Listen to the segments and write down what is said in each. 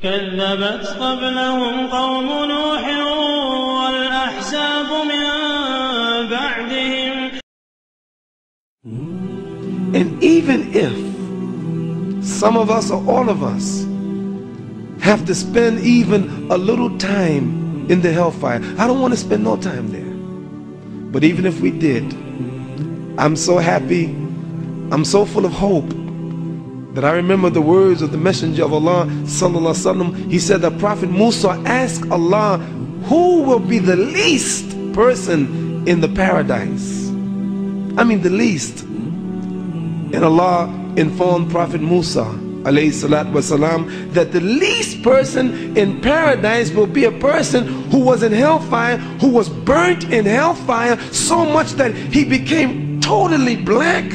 كذبت قبلهم قوم نوح والأحزاب من بعدهم. And even if some of us or all of us have to spend even a little time in the hellfire, I don't want to spend no time there. But even if we did, I'm so happy, I'm so full of hope that I remember the words of the Messenger of Allah sallallahu alaihi wasallam. He said that Prophet Musa asked Allah, who will be the least person in the paradise? I mean the least. And Allah informed Prophet Musa alayhi salatu wasalam that the least person in paradise will be a person who was in hellfire, who was burnt in hellfire so much that he became totally black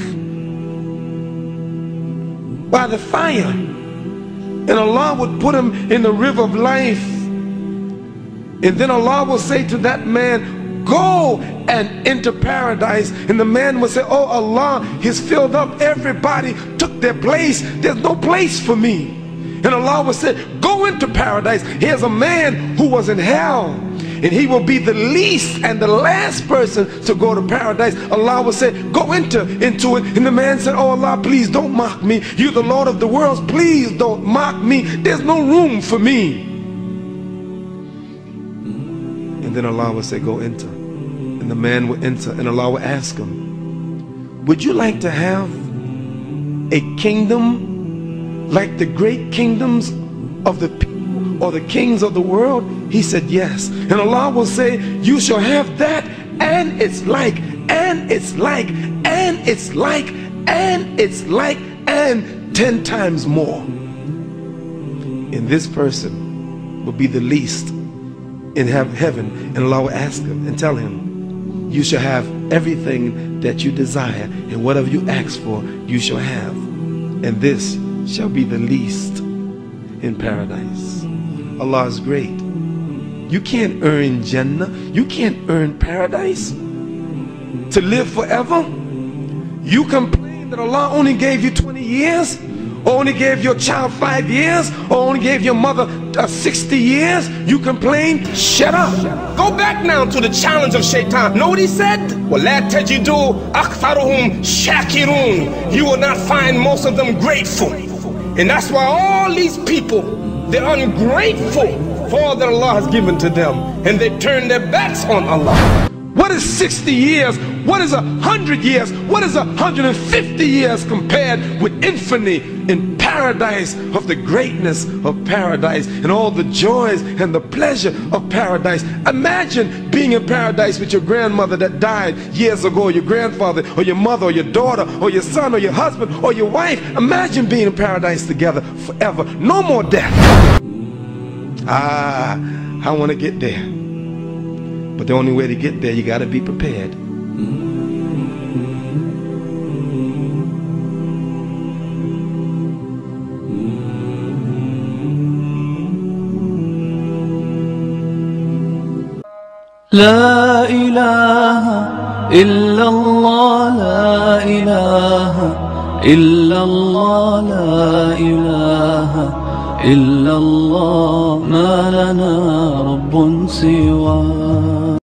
by the fire. And Allah would put him in the river of life, and then Allah will say to that man, go and enter paradise. And the man will say, oh Allah, he's filled up, everybody took their place, there's no place for me. And Allah will say, go into paradise. Here's a man who was in hell, and he will be the least and the last person to go to paradise. Allah will say, go into it. And the man said, oh Allah, please don't mock me, you're the Lord of the worlds, please don't mock me, there's no room for me. And then Allah will say, go enter. And the man will enter, and Allah will ask him, would you like to have a kingdom like the great kingdoms of the people or the kings of the world? He said yes. And Allah will say, you shall have that, and it's like, and it's like, and it's like, and it's like, and 10 times more. And this person will be the least in heaven, and Allah will ask him and tell him, you shall have everything that you desire, and whatever you ask for you shall have, and this shall be the least in paradise. Allah is great. You can't earn Jannah, you can't earn paradise to live forever. You complain that Allah only gave you 20 years, or only gave your child 5 years, or only gave your mother 60 years. You complain? Shut up. Go back now to the challenge of Shaitan. Know what he said? وَلَا تَجِدُوا أَكْثَرُهُمْ شَاكِرُونَ. You will not find most of them grateful. And that's why all these people, they're ungrateful for all that Allah has given to them, and they turn their backs on Allah. What is 60 years? What is 100 years? What is 150 years compared with infinity in paradise, of the greatness of paradise and all the joys and the pleasure of paradise? Imagine being in paradise with your grandmother that died years ago, your grandfather, or your mother, or your daughter, or your son, or your husband, or your wife. Imagine being in paradise together forever. No more death. I want to get there. But the only way to get there, you got to be prepared. La ilaha illallah, la ilaha illallah, la ilaha illallah, ma lana rabbun siwa.